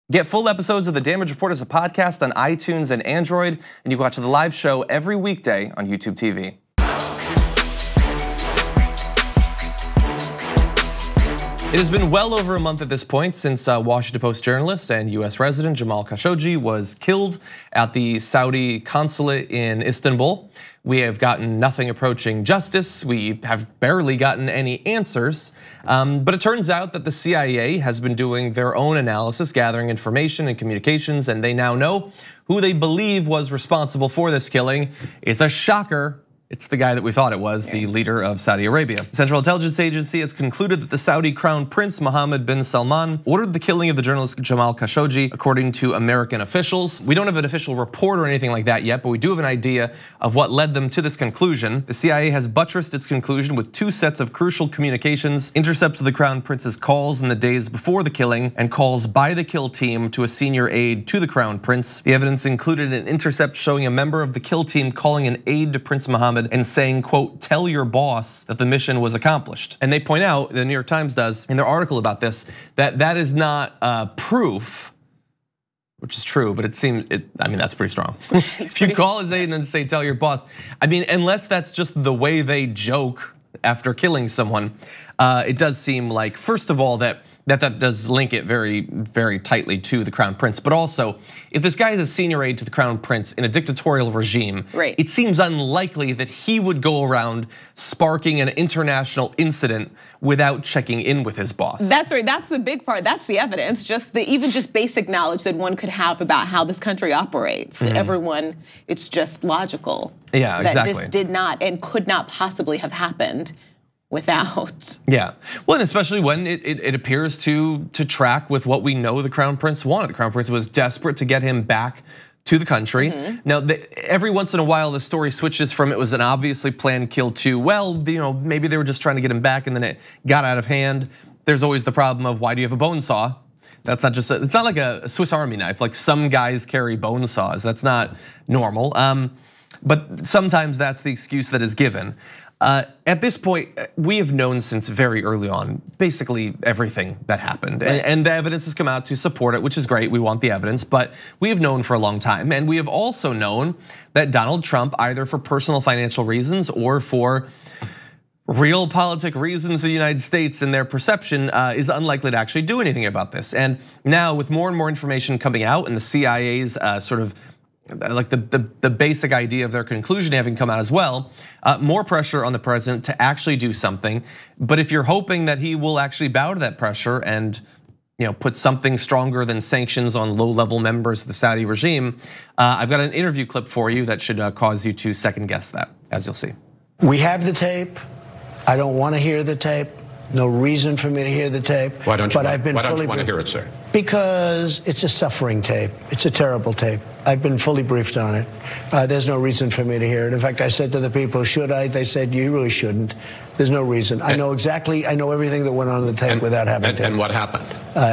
Get full episodes of The Damage Report as a podcast on iTunes and Android, and you can watch the live show every weekday on YouTube TV. It has been well over a month at this point since Washington Post journalist and US resident Jamal Khashoggi was killed at the Saudi consulate in Istanbul. We have gotten nothing approaching justice. We have barely gotten any answers. But it turns out that the CIA has been doing their own analysis, gathering information and communications, and they now know who they believe was responsible for this killing. It's a shocker. It's the guy that we thought it was, the leader of Saudi Arabia. The Central Intelligence Agency has concluded that the Saudi Crown Prince Mohammed bin Salman ordered the killing of the journalist Jamal Khashoggi, according to American officials. We don't have an official report or anything like that yet, but we do have an idea of what led them to this conclusion. The CIA has buttressed its conclusion with two sets of crucial communications, intercepts of the Crown Prince's calls in the days before the killing and calls by the kill team to a senior aide to the Crown Prince. The evidence included an intercept showing a member of the kill team calling an aide to Prince Mohammed and saying, quote, "Tell your boss that the mission was accomplished." And they point out, the New York Times does, in their article about this, that that is not proof, which is true, but it seems, I mean, that's pretty strong. If you call his aide and then say, "Tell your boss," I mean, unless that's just the way they joke after killing someone, it does seem like, first of all, that does link it very, very tightly to the Crown Prince. But also, if this guy is a senior aide to the Crown Prince in a dictatorial regime, it seems unlikely that he would go around sparking an international incident without checking in with his boss. That's right, that's the big part, that's the evidence. Even just basic knowledge that one could have about how this country operates. Everyone, it's just logical. Yeah, exactly. That this did not and could not possibly have happened without. Yeah, well, and especially when it appears to track with what we know the Crown Prince wanted. The Crown Prince was desperate to get him back to the country. Now, every once in a while, the story switches from it was an obviously planned kill to, well, maybe they were just trying to get him back and then it got out of hand. There's always the problem of, why do you have a bone saw? That's not just, it's not like a Swiss Army knife. Like, some guys carry bone saws. That's not normal. But sometimes that's the excuse that is given. At this point, we have known since very early on basically everything that happened, and the evidence has come out to support it, which is great. We want the evidence, but we have known for a long time, and we have also known that Donald Trump, either for personal financial reasons or for real politic reasons of the United States and their perception, is unlikely to actually do anything about this. And now, with more and more information coming out, and the CIA's sort of like the basic idea of their conclusion having come out as well, more pressure on the president to actually do something. But if you're hoping that he will actually bow to that pressure and put something stronger than sanctions on low-level members of the Saudi regime, I've got an interview clip for you that should cause you to second guess that, as you'll see. We have the tape. I don't want to hear the tape. No reason for me to hear the tape. Why don't you want to hear it, sir? Because it's a suffering tape. It's a terrible tape. I've been fully briefed on it. There's no reason for me to hear it. In fact, I said to the people, should I? They said, you really shouldn't. There's no reason. I know everything that went on the tape without having to. And what happened?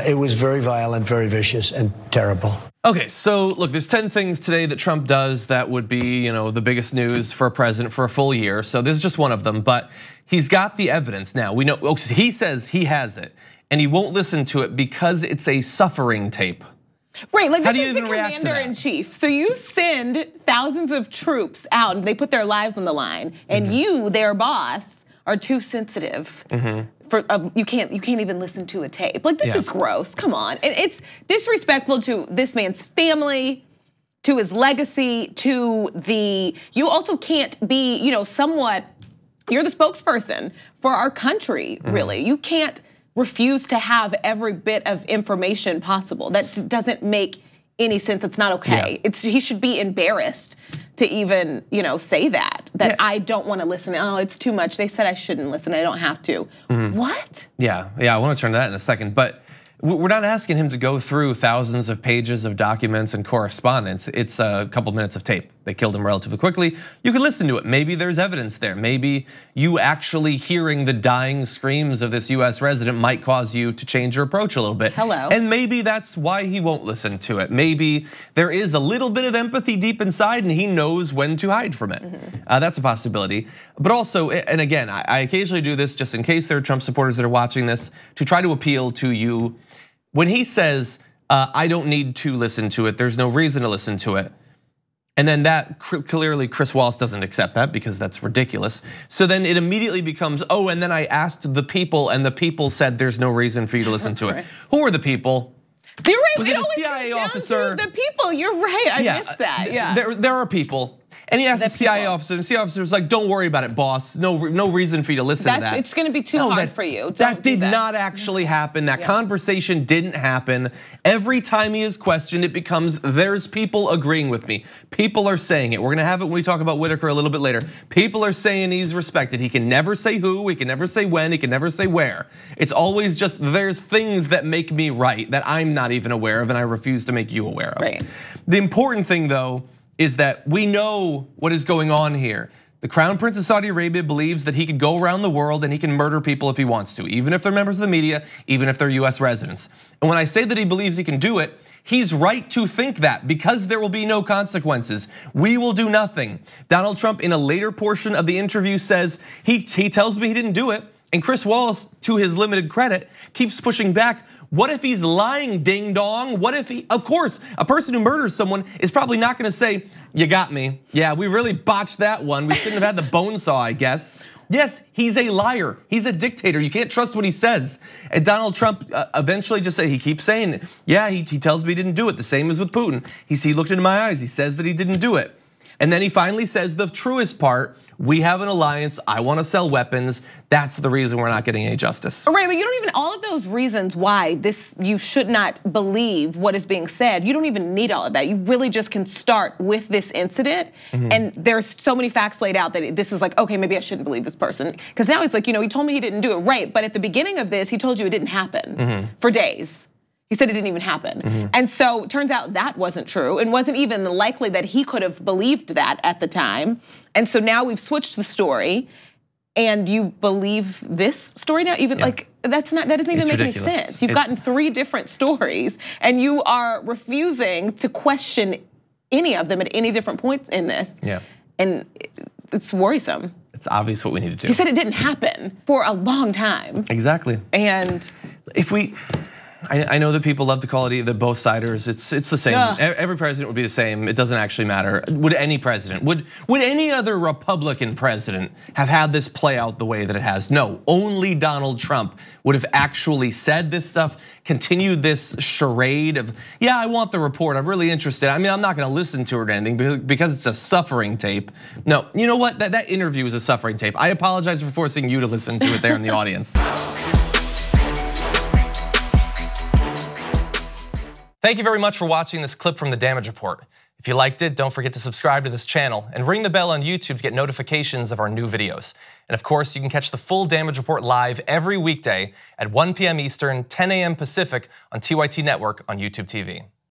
It was very violent, very vicious, and terrible. Okay, so look, there's 10 things today that Trump does that would be, the biggest news for a president for a full year. So this is just one of them, but he's got the evidence now. We know, he says he has it, and he won't listen to it because it's a suffering tape. Right, like this is the commander-in-chief. So you send thousands of troops out and they put their lives on the line, and you, their boss, are too sensitive. You can't even listen to a tape. Like, this is gross, come on. And it's disrespectful to this man's family, to his legacy, you also can't be, somewhat, you're the spokesperson for our country, really. You can't refuse to have every bit of information possible. That doesn't make any sense, it's not okay. He should be embarrassed to even, say that I don't want to listen. Oh, it's too much. They said I shouldn't listen. I don't have to. What? Yeah, I want to turn to that in a second, but we're not asking him to go through thousands of pages of documents and correspondence. It's a couple minutes of tape. They killed him relatively quickly. You can listen to it. Maybe there's evidence there. Maybe you actually hearing the dying screams of this US resident might cause you to change your approach a little bit. Hello. And maybe that's why he won't listen to it. Maybe there is a little bit of empathy deep inside and he knows when to hide from it. That's a possibility. But also, and again, I occasionally do this just in case there are Trump supporters that are watching this, to try to appeal to you. When he says, I don't need to listen to it. There's no reason to listen to it. And then that clearly Chris Wallace doesn't accept that because that's ridiculous. So then it immediately becomes, oh, and then I asked the people and the people said there's no reason for you to listen to it. Who are the people? You're right. Was it a CIA officer? The people. You're right. I missed that. Yeah. There are people. And he asked the CIA officer, and the CIA officer was like, don't worry about it, boss. No reason for you to listen to that. It's gonna be too hard for you. That did not actually happen. That conversation didn't happen. Every time he is questioned, it becomes, there's people agreeing with me. People are saying it. We're gonna have it when we talk about Whitaker a little bit later. People are saying he's respected. He can never say who, he can never say when, he can never say where. It's always just, there's things that make me right that I'm not even aware of and I refuse to make you aware of. Right. The important thing though, is that we know what is going on here. The Crown Prince of Saudi Arabia believes that he could go around the world and he can murder people if he wants to, even if they're members of the media, even if they're US residents. And when I say that he believes he can do it, he's right to think that because there will be no consequences. We will do nothing. Donald Trump in a later portion of the interview says, he tells me he didn't do it. And Chris Wallace, to his limited credit, keeps pushing back. What if he's lying, ding dong? What if he, of course, a person who murders someone is probably not gonna say, you got me. Yeah, we really botched that one. We shouldn't have had the bone saw, I guess. Yes, he's a liar. He's a dictator. You can't trust what he says. And Donald Trump eventually just said, he keeps saying, yeah, he tells me he didn't do it. The same as with Putin. He looked into my eyes. He says that he didn't do it. And then he finally says the truest part, we have an alliance, I wanna sell weapons. That's the reason we're not getting any justice. Right, but you don't even, all of those reasons why you should not believe what is being said, you don't even need all of that. You really just can start with this incident. And there's so many facts laid out that this is like, okay, maybe I shouldn't believe this person. Because now it's like, he told me he didn't do it, right? But at the beginning of this, he told you it didn't happen for days. He said it didn't even happen. And so it turns out that wasn't true and wasn't even likely that he could have believed that at the time. And so now we've switched the story and you believe this story now? Even like, that doesn't even make any sense. You've gotten 3 different stories and you are refusing to question any of them at any different points in this. And it's worrisome. It's obvious what we need to do. He said it didn't happen for a long time. Exactly. And if we, I know that people love to call it the both siders. It's the same. Every president would be the same. It doesn't actually matter. Would any president, would any other Republican president have had this play out the way that it has? No, only Donald Trump would have actually said this stuff, continued this charade of, yeah, I want the report, I'm really interested. I mean, I'm not gonna listen to it or anything because it's a suffering tape. No, you know what, that interview is a suffering tape. I apologize for forcing you to listen to it there in the audience. Thank you very much for watching this clip from The Damage Report. If you liked it, don't forget to subscribe to this channel and ring the bell on YouTube to get notifications of our new videos. And of course, you can catch the full Damage Report live every weekday at 1 p.m. Eastern, 10 a.m. Pacific on TYT Network on YouTube TV.